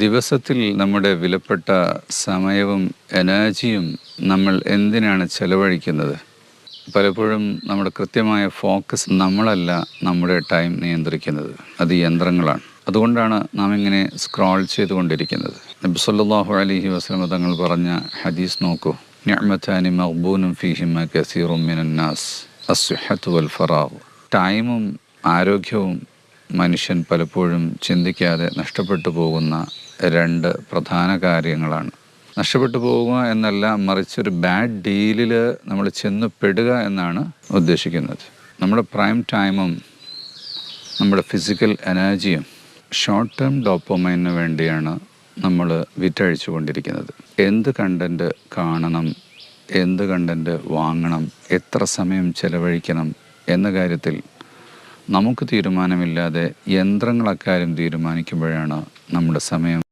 ദിവസത്തിൽ നമ്മുടെ വിലപ്പെട്ട സമയവും എനർജിയും നമ്മൾ എന്തിനാണ് ചെലവഴിക്കുന്നത്? പലപ്പോഴും നമ്മുടെ കൃത്യമായ ഫോക്കസ് നമ്മളല്ല നമ്മുടെ ടൈം നിയന്ത്രിക്കുന്നത്, അത് യന്ത്രങ്ങളാണ്. അതുകൊണ്ടാണ് നാം ഇങ്ങനെ സ്ക്രോൾ ചെയ്തുകൊണ്ടിരിക്കുന്നത്. നബി സല്ലല്ലാഹു അലൈഹി വസല്ലം തങ്ങൾ പറഞ്ഞ ഹദീസ് നോക്കൂ. നിഅമതാനി മഗ്ബൂനും ഫീഹിമ കസീറും മിനന്നാസ് അസ്സിഹ്ഹത്തു വൽ ഫറാഗ്. ടൈമും ആരോഗ്യവും മനുഷ്യൻ പലപ്പോഴും ചിന്തിക്കാതെ നഷ്ടപ്പെട്ടു പോകുന്ന രണ്ട് പ്രധാന കാര്യങ്ങളാണ്. നഷ്ടപ്പെട്ടു പോവുക എന്നല്ല, മറിച്ചൊരു ബാഡ് ഡീലിൽ നമ്മൾ ചെന്ന് പെടുക എന്നാണ് ഉദ്ദേശിക്കുന്നത്. നമ്മുടെ പ്രൈം ടൈമും നമ്മുടെ ഫിസിക്കൽ എനർജിയും ഷോർട്ട് ടേം ഡോപ്പമൈനു വേണ്ടിയാണ് നമ്മൾ വിറ്റഴിച്ചു കൊണ്ടിരിക്കുന്നത്. എന്ത് കണ്ടൻറ്റ് കാണണം, എന്ത് കണ്ടൻറ്റ് വാങ്ങണം, എത്ര സമയം ചെലവഴിക്കണം എന്ന കാര്യത്തിൽ നമുക്ക് തീരുമാനമില്ലാതെ യന്ത്രങ്ങൾ അക്കാര്യം തീരുമാനിക്കുമ്പോഴാണ് നമ്മുടെ സമയം